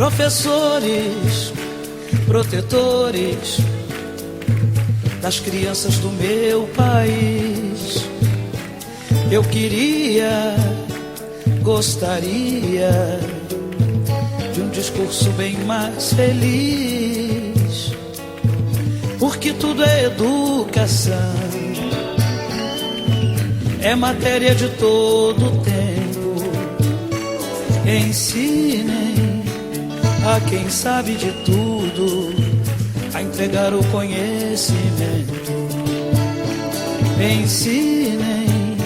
Professores, protetores das crianças do meu país, eu gostaria de um discurso bem mais feliz, porque tudo é educação, é matéria de todo tempo. Ensinem a quem sabe de tudo a entregar o conhecimento. Ensinem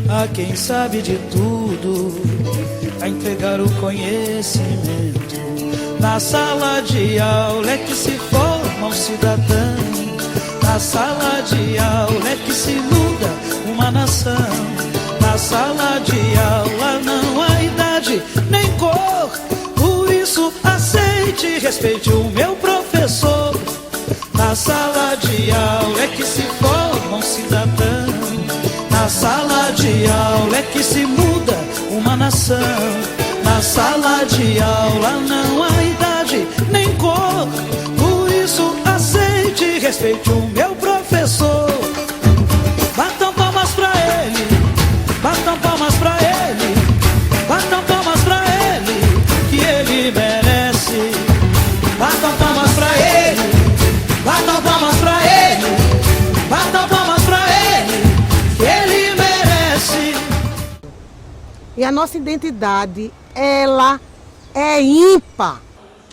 a quem sabe de tudo a entregar o conhecimento. Na sala de aula é que se forma um cidadão, na sala de aula é que se muda uma nação. Na sala de aula não há idade nem cor, por isso aceite e respeite o meu professor. Na sala de aula é que se forma um cidadão, na sala de aula é que se muda uma nação. Na sala de aula não há idade nem cor, por isso aceite e respeite o meu professor. Batam palmas pra ele, batam palmas pra ele, batam palmas pra ele, que ele merece. Batam palmas pra ele, batam palmas pra ele, batam palmas pra ele, que ele merece. E a nossa identidade, ela é ímpar.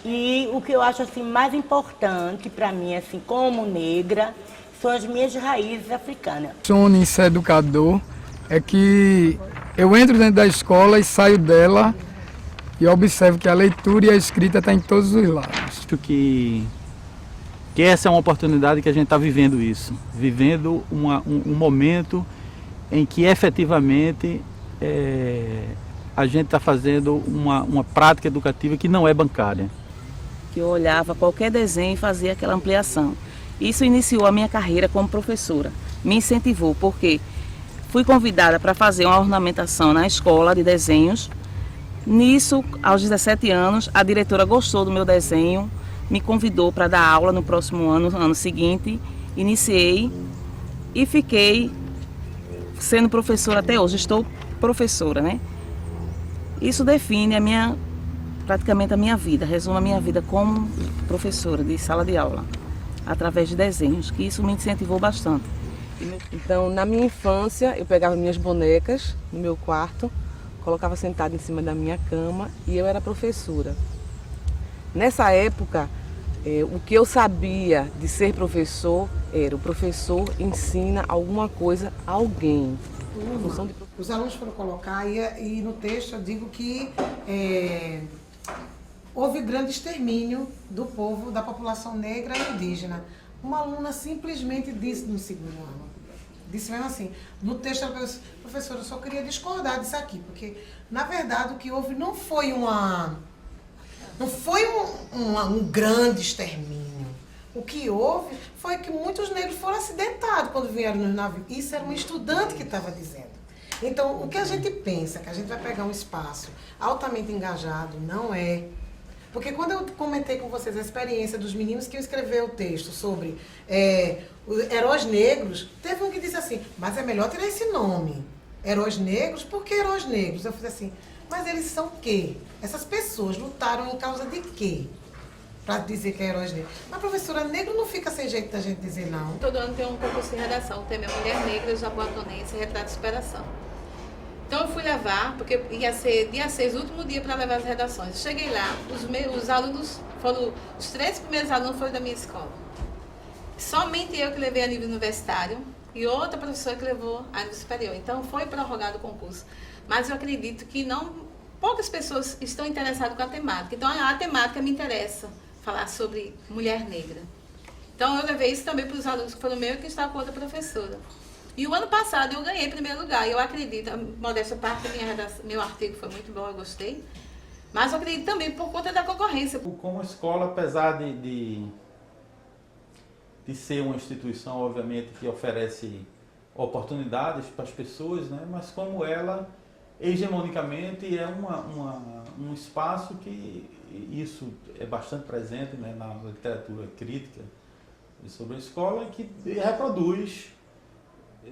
E o que eu acho assim mais importante para mim, assim, como negra, são as minhas raízes africanas. Sono em ser educador é que eu entro dentro da escola e saio dela e observo que a leitura e a escrita estão em todos os lados. Acho que essa é uma oportunidade que a gente está vivendo isso, vivendo um momento em que efetivamente a gente está fazendo uma prática educativa que não é bancária. Que eu olhava qualquer desenho e fazia aquela ampliação. Isso iniciou a minha carreira como professora, me incentivou, porque fui convidada para fazer uma ornamentação na escola de desenhos. Nisso, aos 17 anos, a diretora gostou do meu desenho, me convidou para dar aula no próximo ano seguinte, iniciei e fiquei sendo professora até hoje, estou professora, né? Isso define praticamente a minha vida, resume a minha vida como professora de sala de aula, através de desenhos, que isso me incentivou bastante. Então, na minha infância, eu pegava minhas bonecas no meu quarto, colocava sentada em cima da minha cama e eu era professora. Nessa época, o que eu sabia de ser professor era o professor ensina alguma coisa a alguém. Os alunos foram colocar e no texto eu digo que houve grande extermínio do povo, da população negra e indígena. Uma aluna simplesmente disse no segundo ano, disse mesmo assim, no texto ela falou: professora, eu só queria discordar disso aqui, porque na verdade o que houve não foi um grande extermínio. O que houve foi que muitos negros foram acidentados quando vieram nos navios. Isso era um estudante que estava dizendo. Então, o que a gente pensa, que a gente vai pegar um espaço altamente engajado, não é. Porque quando eu comentei com vocês a experiência dos meninos que escreveram o texto sobre os heróis negros, teve um que disse assim, mas é melhor tirar esse nome. Heróis negros? Por que heróis negros? Eu falei assim, mas eles são o quê? Essas pessoas lutaram em causa de quê? Para dizer que é heróis negros. Mas, professora, negro não fica sem jeito da gente dizer não. Todo ano tem um concurso de redação. O tema é Mulher Negra, Japoatonense, Retrato de Superação. Então eu fui levar, porque ia ser dia 6, o último dia para levar as redações. Cheguei lá, os alunos foram, os 3 primeiros alunos foram da minha escola. Somente eu que levei a nível universitário e outra professora que levou a nível superior. Então foi prorrogado o concurso. Mas eu acredito que poucas pessoas estão interessadas com a temática. Então a temática me interessa, falar sobre mulher negra. Então eu levei isso também para os alunos que foram meus e que estavam com outra professora. E o ano passado eu ganhei primeiro lugar. Eu acredito, modéstia à parte, meu artigo foi muito bom, eu gostei. Mas eu acredito também por conta da concorrência. Como escola, apesar de ser uma instituição, obviamente, que oferece oportunidades para as pessoas, né? Mas como ela hegemonicamente é um espaço que isso é bastante presente, né, na literatura crítica sobre a escola, que reproduz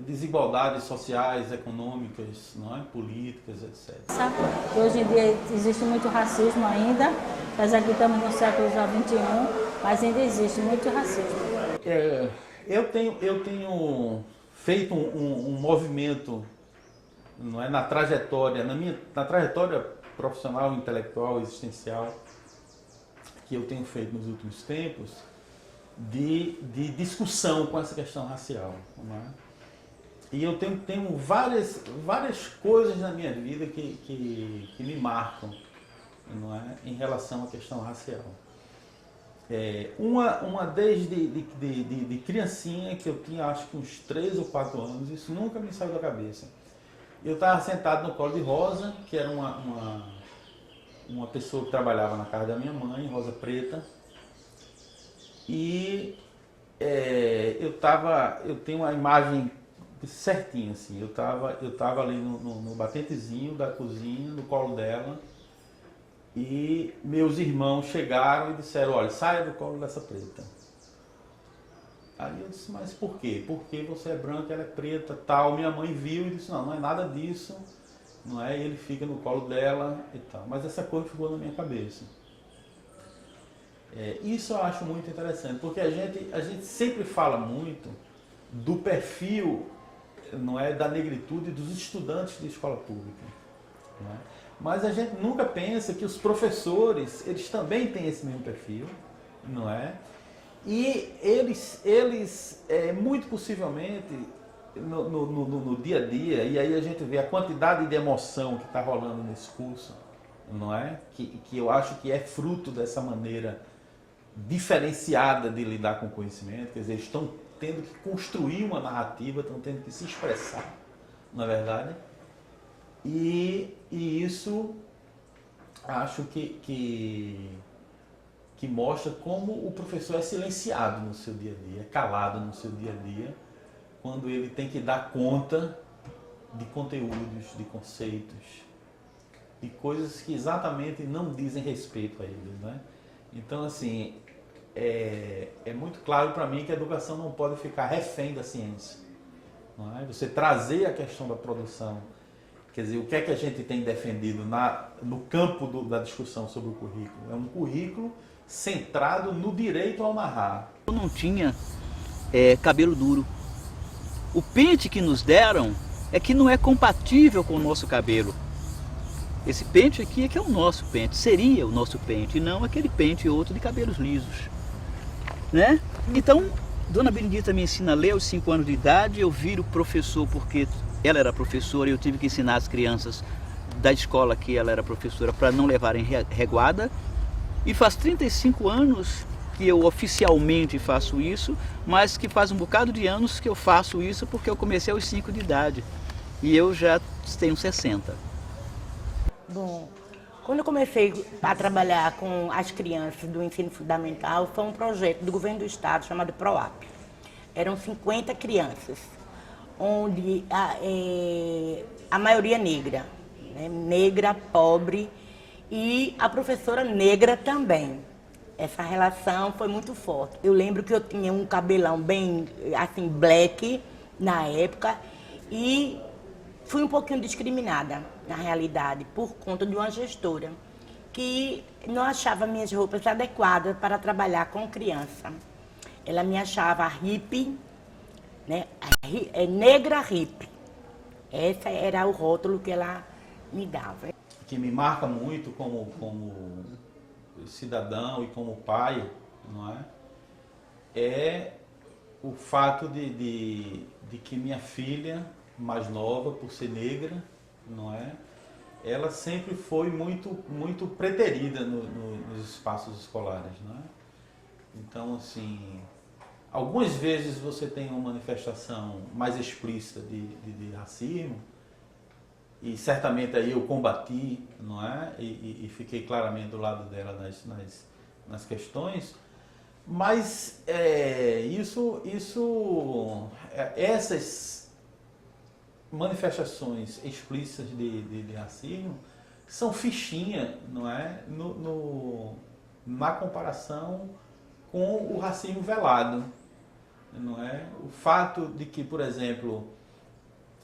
desigualdades sociais, econômicas, não é? Políticas, etc. Hoje em dia existe muito racismo ainda, apesar que estamos no século XXI, mas ainda existe muito racismo. Eu tenho feito um movimento, não é, na trajetória profissional, intelectual, existencial, que eu tenho feito nos últimos tempos, de discussão com essa questão racial. Não é? E eu tenho várias coisas na minha vida que me marcam, não é, em relação à questão racial. Uma desde criancinha, que eu tinha acho que uns 3 ou 4 anos, isso nunca me saiu da cabeça. Eu estava sentado no colo de Rosa, que era uma pessoa que trabalhava na casa da minha mãe, Rosa Preta, e eu tenho uma imagem certinha, assim, eu tava ali no batentezinho da cozinha, no colo dela, e meus irmãos chegaram e disseram, olha, saia do colo dessa preta. Aí eu disse, mas por quê? Porque você é branca, ela é preta, tal. Minha mãe viu e disse, não é nada disso, não é? Ele fica no colo dela e tal. Mas essa coisa ficou na minha cabeça. Isso eu acho muito interessante, porque a gente sempre fala muito do perfil, não é, da negritude dos estudantes de escola pública, não é? Mas a gente nunca pensa que os professores, eles também têm esse mesmo perfil, não é? E eles muito possivelmente, no dia a dia, e aí a gente vê a quantidade de emoção que está rolando nesse curso, não é? Que eu acho que é fruto dessa maneira diferenciada de lidar com o conhecimento, quer dizer, eles estão tendo que construir uma narrativa, estão tendo que se expressar, na verdade. E isso acho que mostra como o professor é silenciado no seu dia a dia, é calado no seu dia a dia, quando ele tem que dar conta de conteúdos, de conceitos, de coisas que exatamente não dizem respeito a ele, né? Então, assim, é muito claro para mim que a educação não pode ficar refém da ciência, não é? Você trazer a questão da produção, quer dizer, o que é que a gente tem defendido no campo da discussão sobre o currículo? É um currículo centrado no direito ao narrar. Eu não tinha cabelo duro. O pente que nos deram é que não é compatível com o nosso cabelo. Esse pente aqui é que é o nosso pente, seria o nosso pente, e não aquele pente outro de cabelos lisos, né? Então, Dona Benedita me ensina a ler aos 5 anos de idade, eu viro professor porque ela era professora e eu tive que ensinar as crianças da escola que ela era professora para não levarem reguada. E faz 35 anos que eu oficialmente faço isso, mas que faz um bocado de anos que eu faço isso porque eu comecei aos 5 de idade e eu já tenho 60. Bom, quando eu comecei a trabalhar com as crianças do ensino fundamental, foi um projeto do governo do estado chamado PROAP. Eram 50 crianças, onde a maioria negra, né? Negra, pobre, e a professora negra também. Essa relação foi muito forte. Eu lembro que eu tinha um cabelão bem, assim, black na época e fui um pouquinho discriminada, na realidade, por conta de uma gestora que não achava minhas roupas adequadas para trabalhar com criança. Ela me achava hippie, né? Negra hippie. Esse era o rótulo que ela me dava. Que me marca muito como cidadão e como pai, não é? É o fato de que minha filha mais nova, por ser negra, não é? Ela sempre foi muito preterida nos espaços escolares, não é? Então, assim, algumas vezes você tem uma manifestação mais explícita de racismo, e certamente aí eu combati, não é? E fiquei claramente do lado dela nas questões, mas manifestações explícitas de racismo são fichinha, não é? Na comparação com o racismo velado, não é? O fato de que, por exemplo,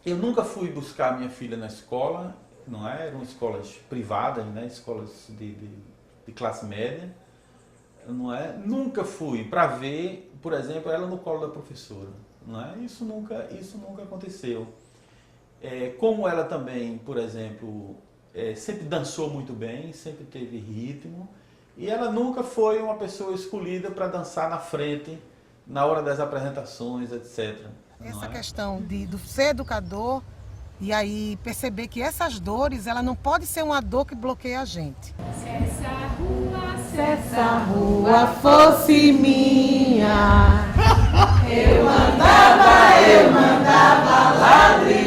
eu nunca fui buscar minha filha na escola, não é? Eram escolas privadas, né? Escolas de classe média, não é? Nunca fui para ver, por exemplo, ela no colo da professora, não é? Isso nunca aconteceu. Como ela também, por exemplo, sempre dançou muito bem, sempre teve ritmo, e ela nunca foi uma pessoa escolhida para dançar na frente, na hora das apresentações, etc. Essa questão de ser educador e aí perceber que essas dores, ela não pode ser uma dor que bloqueia a gente. Se essa rua fosse minha, eu mandava ladrilho.